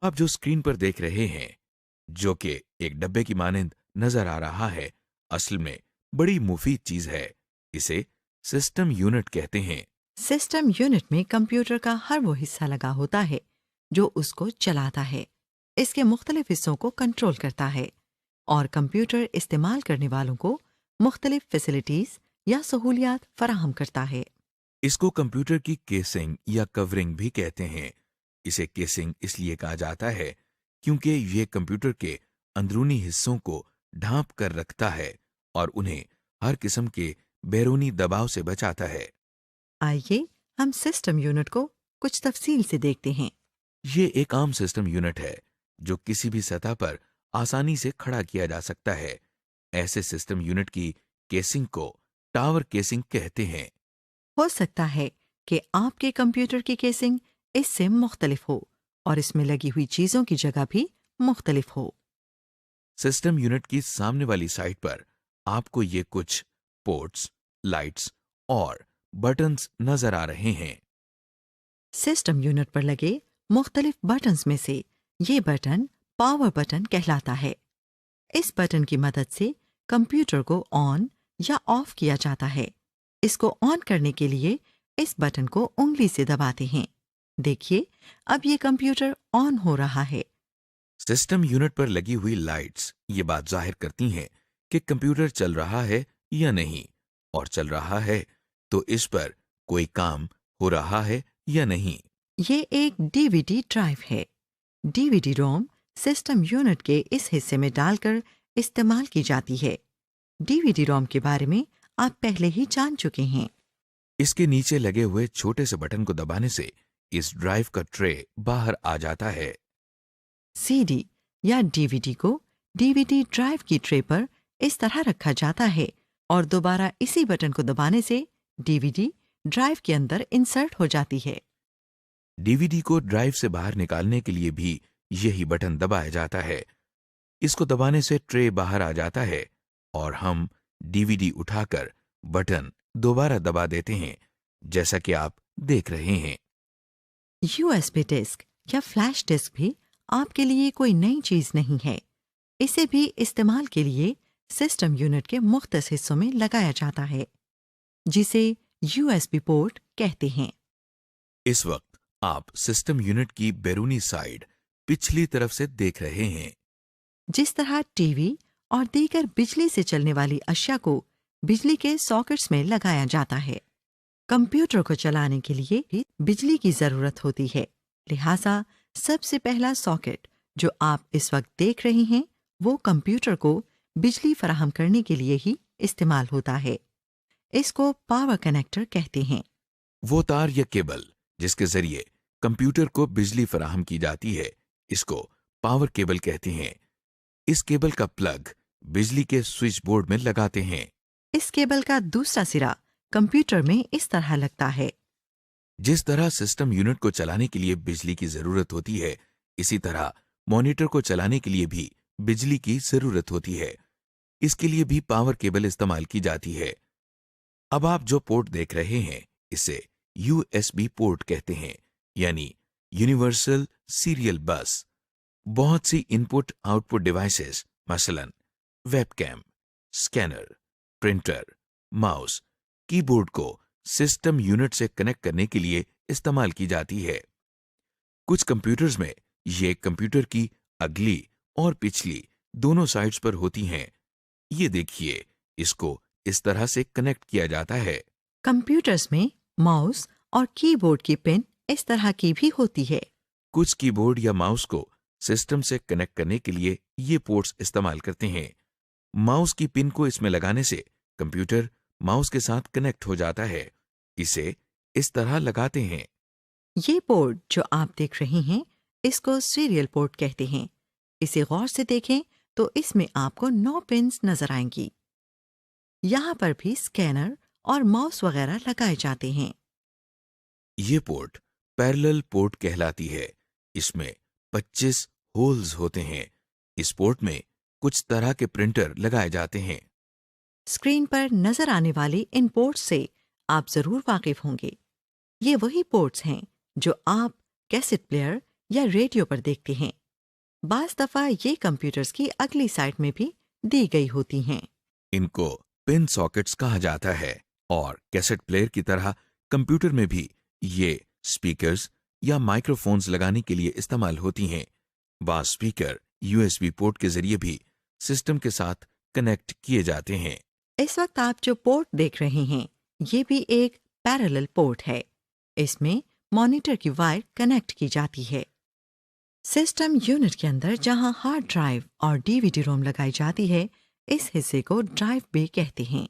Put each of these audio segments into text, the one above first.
आप जो स्क्रीन पर देख रहे हैं, जो कि एक डब्बे की मानंद नजर आ रहा है, असल में बड़ी मुफीद चीज है। इसे सिस्टम यूनिट कहते हैं। सिस्टम यूनिट में कंप्यूटर का हर वो हिस्सा लगा होता है जो उसको चलाता है। इसके मुख्तलिफ हिस्सों को कंट्रोल करता है और कंप्यूटर इस्तेमाल करने वालों को मुख्तलिफ फैसिलिटीज या सहूलियात फराहम करता है। इसको कंप्यूटर की केसिंग या कवरिंग भी कहते हैं। इसे केसिंग इसलिए कहा जाता है क्योंकि ये कंप्यूटर के अंदरूनी हिस्सों को ढांप कर रखता है और उन्हें हर किस्म के बैरूनी दबाव से बचाता है। आइए हम सिस्टम यूनिट को कुछ तफसील से देखते हैं। ये एक आम सिस्टम यूनिट है जो किसी भी सतह पर आसानी से खड़ा किया जा सकता है। ऐसे सिस्टम यूनिट की केसिंग को टावर केसिंग कहते हैं। हो सकता है कि आपके कंप्यूटर की केसिंग इससे मुख्तलिफ हो और इसमें लगी हुई चीजों की जगह भी मुख्तलिफ हो। सिस्टम यूनिट की सामने वाली साइड पर आपको ये कुछ पोर्ट्स, लाइट्स और बटन्स नजर आ रहे हैं। सिस्टम यूनिट पर लगे मुख्तलिफ बटन्स में से ये बटन पावर बटन कहलाता है। इस बटन की मदद से कंप्यूटर को ऑन या ऑफ किया जाता है। इसको ऑन करने के लिए इस बटन को उंगली से दबाते हैं। देखिए, अब ये कंप्यूटर ऑन हो रहा है। सिस्टम यूनिट पर लगी हुई लाइट्स ये बात जाहिर करती हैं कि कंप्यूटर चल रहा है या नहीं, और चल रहा है तो इस पर कोई काम हो रहा है या नहीं। ये एक डीवीडी ड्राइव है। डीवीडी रोम सिस्टम यूनिट के इस हिस्से में डालकर इस्तेमाल की जाती है। डीवीडी रोम के बारे में आप पहले ही जान चुके हैं। इसके नीचे लगे हुए छोटे से बटन को दबाने से इस ड्राइव का ट्रे बाहर आ जाता है। सीडी या डीवीडी को डीवीडी ड्राइव की ट्रे पर इस तरह रखा जाता है और दोबारा इसी बटन को दबाने से डीवीडी ड्राइव के अंदर इंसर्ट हो जाती है। डीवीडी को ड्राइव से बाहर निकालने के लिए भी यही बटन दबाया जाता है। इसको दबाने से ट्रे बाहर आ जाता है और हम डीवीडी उठाकर बटन दोबारा दबा देते हैं, जैसा कि आप देख रहे हैं। यूएसबी डिस्क या फ्लैश डिस्क भी आपके लिए कोई नई चीज नहीं है। इसे भी इस्तेमाल के लिए सिस्टम यूनिट के मुख्तलिफ हिस्सों में लगाया जाता है, जिसे यूएसबी पोर्ट कहते हैं। इस वक्त आप सिस्टम यूनिट की बैरूनी साइड पिछली तरफ से देख रहे हैं। जिस तरह टीवी और दीगर बिजली से चलने वाली अशिया को बिजली के सॉकेट्स में लगाया जाता है, कंप्यूटर को चलाने के लिए भी बिजली की जरूरत होती है। लिहाजा सबसे पहला सॉकेट जो आप इस वक्त देख रहे हैं वो कंप्यूटर को बिजली फराहम करने के लिए ही इस्तेमाल होता है। इसको पावर कनेक्टर कहते हैं। वो तार या केबल जिसके जरिए कंप्यूटर को बिजली फराहम की जाती है, इसको पावर केबल कहते हैं। इस केबल का प्लग बिजली के स्विच बोर्ड में लगाते हैं। इस केबल का दूसरा सिरा कंप्यूटर में इस तरह लगता है। जिस तरह सिस्टम यूनिट को चलाने के लिए बिजली की जरूरत होती है, इसी तरह मॉनिटर को चलाने के लिए भी बिजली की जरूरत होती है। इसके लिए भी पावर केबल इस्तेमाल की जाती है। अब आप जो पोर्ट देख रहे हैं इसे यूएसबी पोर्ट कहते हैं, यानी यूनिवर्सल सीरियल बस। बहुत सी इनपुट आउटपुट डिवाइसेस मसलन webcam, scanner, printer, mouse, keyboard को सिस्टम यूनिट से कनेक्ट करने के लिए इस्तेमाल की जाती है। कुछ कंप्यूटर्स में ये कंप्यूटर की अगली और पिछली दोनों साइड्स पर होती हैं। ये देखिए, इसको इस तरह से कनेक्ट किया जाता है। कंप्यूटर्स में माउस और कीबोर्ड की पिन इस तरह की भी होती है। कुछ कीबोर्ड या माउस को सिस्टम से कनेक्ट करने के लिए ये पोर्ट्स इस्तेमाल करते हैं। माउस की पिन को इसमें लगाने से कंप्यूटर माउस के साथ कनेक्ट हो जाता है। इसे इस तरह लगाते हैं। ये पोर्ट जो आप देख रहे हैं इसको सीरियल पोर्ट कहते हैं। इसे गौर से देखें तो इसमें आपको 9 पिन्स नजर आएंगी। यहाँ पर भी स्कैनर और माउस वगैरह लगाए जाते हैं। ये पोर्ट पैरेलल पोर्ट कहलाती है। इसमें 25 होल्स होते हैं। इस पोर्ट में कुछ तरह के प्रिंटर लगाए जाते हैं। स्क्रीन पर नजर आने वाली इन पोर्ट्स से आप जरूर वाकिफ होंगे। ये वही पोर्ट्स हैं जो आप कैसेट प्लेयर یا ریڈیو پر دیکھتے ہیں۔ بعض دفعہ یہ کمپیوٹرز کی اگلی سائٹ میں بھی دی گئی ہوتی ہیں۔ ان کو پن ساکٹس کہا جاتا ہے اور کیسٹ پلیئر کی طرح کمپیوٹر میں بھی یہ سپیکرز یا مائکرو فونز لگانے کے لیے استعمال ہوتی ہیں۔ بعض سپیکر USB پورٹ کے ذریعے بھی سسٹم کے ساتھ کنیکٹ کیے جاتے ہیں۔ اس وقت آپ جو پورٹ دیکھ رہے ہیں یہ بھی ایک پیرالل پورٹ ہے۔ اس میں مانیٹر کی وائر کنیکٹ کی جاتی ہے۔ سسٹم یونٹ کے اندر جہاں ہارڈ ڈرائیو اور DVD روم لگائی جاتی ہے، اس حصے کو ڈرائیو بے کہتے ہیں۔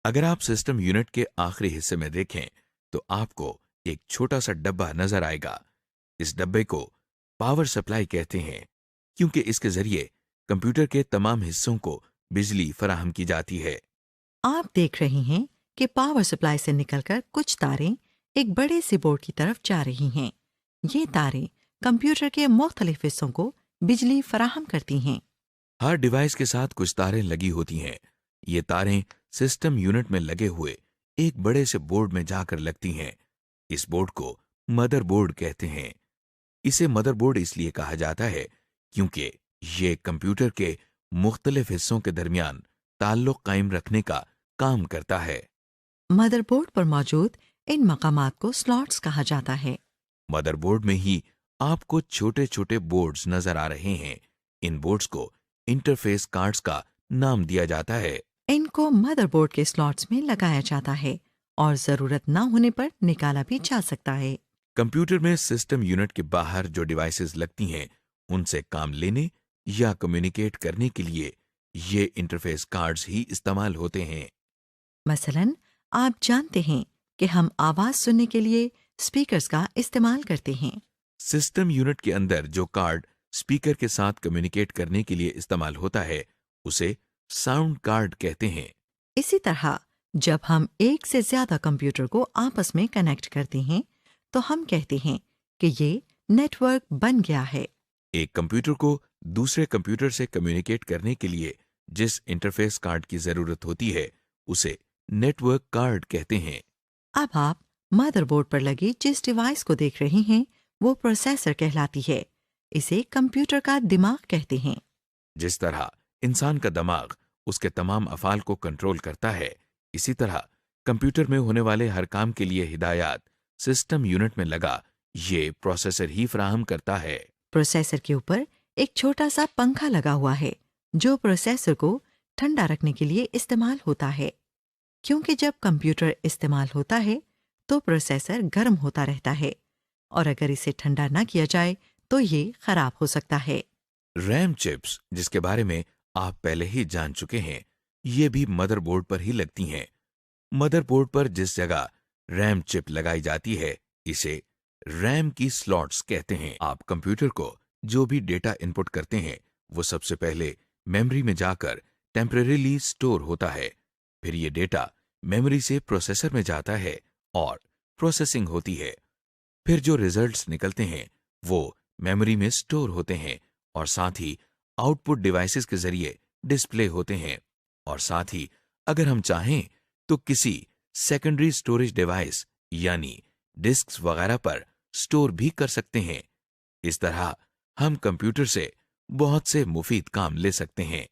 اگر آپ سسٹم یونٹ کے آخری حصے میں دیکھیں تو آپ کو ایک چھوٹا سا ڈبہ نظر آئے گا۔ اس ڈبے کو پاور سپلائی کہتے ہیں کیونکہ اس کے ذریعے کمپیوٹر کے تمام حصوں کو بجلی فراہم کی جاتی ہے۔ آپ دیکھ رہے ہیں کہ پاور سپلائی سے نکل کر کچھ تاریں ایک بڑے سے بورڈ کی طرف جا رہی ہیں۔ یہ تاریں کمپیوٹر کے مختلف حصوں کو بجلی فراہم کرتی ہیں۔ ہر ڈیوائس کے ساتھ کچھ تاریں لگی ہوتی ہیں۔ یہ تاریں سسٹم یونٹ میں لگے ہوئے ایک بڑے سے بورڈ میں جا کر لگتی ہیں۔ اس بورڈ کو مدر بورڈ کہتے ہیں۔ اسے مدر بورڈ اس لیے کہا جاتا ہے کیونکہ یہ کمپیوٹر کے مختلف حصوں کے درمیان تعلق قائم رکھنے کا کام کرتا ہے۔ مدر بورڈ پر موجود ان مقامات کو سلاٹس کہا جاتا ہے۔ مدر بورڈ میں ہی آپ کو چھوٹے چھوٹے بورڈز نظر آ رہے ہیں۔ ان بورڈز کو انٹرفیس کارڈز کا نام دیا جاتا ہے۔ ان کو مدر بورڈ کے سلاٹس میں لگایا جاتا ہے اور ضرورت نہ ہونے پر نکالا بھی جا سکتا ہے۔ کمپیوٹر میں سسٹم یونٹ کے باہر جو ڈیوائسز لگتی ہیں ان سے کام لینے یا کمیونیکیٹ کرنے کے لیے یہ انٹرفیس کارڈز ہی استعمال ہوتے ہیں۔ مثلاً آپ جانتے ہیں کہ ہم آواز سننے کے لیے اسپیکرز کا استعمال کرتے ہیں۔ سسٹم یونٹ کے اندر جو کارڈ اسپیکر کے ساتھ کمیونیکیٹ کرنے کے لیے استعمال ہوتا ہے اسے ساؤنڈ کارڈ کہتے ہیں۔ اسی طرح جب ہم ایک سے زیادہ کمپیوٹر کو آپس میں کنیکٹ کرتے ہیں تو ہم کہتے ہیں کہ یہ نیٹ ورک بن گیا ہے۔ ایک کمپیوٹر کو دوسرے کمپیوٹر سے کمیونیکیٹ کرنے کے لیے جس انٹرفیس کارڈ کی ضرورت ہوتی ہے اسے نیٹ ورک کارڈ کہتے ہیں۔ اب آپ مدر بورڈ پر لگی جس ڈیوائس کو دیکھ رہے ہیں وہ پروسیسر کہلاتی ہے۔ اسے کمپیوٹر کا دماغ کہتے ہیں۔ جس طرح انسان کا دماغ اس کے تمام افعال کو کنٹرول کرتا ہے، اسی طرح کمپیوٹر میں ہونے والے ہر کام کے لیے ہدایات سسٹم یونٹ میں لگا یہ پروسیسر ہی فراہم کرتا ہے۔ پروسیسر کے اوپر ایک چھوٹا سا پنکھا لگا ہوا ہے جو پروسیسر کو ٹھنڈا رکھنے کے لیے استعمال ہوتا ہے، کیونکہ جب کمپیوٹر استعمال ہوتا ہے تو پروسیسر گرم ہوتا رہتا ہے اور اگر اسے ٹھنڈا نہ کیا جائے تو یہ خراب ہو سکتا ہے۔ ریم چپس جس کے بارے میں آپ پہلے ہی جان چکے ہیں یہ بھی مدر بورڈ پر ہی لگتی ہیں۔ مدر بورڈ پر جس جگہ ریم چپ لگائی جاتی ہے اسے ریم کی سلاٹس کہتے ہیں۔ آپ کمپیوٹر کو جو بھی ڈیٹا ان پٹ کرتے ہیں وہ سب سے پہلے میموری میں جا کر ٹیمپریریلی سٹور ہوتا ہے، پھر یہ ڈیٹا میموری سے پروسیسر میں جاتا ہے اور پروسیسنگ ہوتی ہے، پھر جو ریزلٹس نکلتے ہیں وہ میموری میں سٹور ہوتے ہیں اور ساتھ ہی آؤٹ پٹ ڈیوائسز کے ذریعے ڈسپلے ہوتے ہیں، اور ساتھ ہی اگر ہم چاہیں تو کسی سیکنڈری سٹوریج ڈیوائس یعنی ڈسکس وغیرہ پر سٹور بھی کر سکتے ہیں۔ اس طرح ہم کمپیوٹر سے بہت سے مفید کام لے سکتے ہیں۔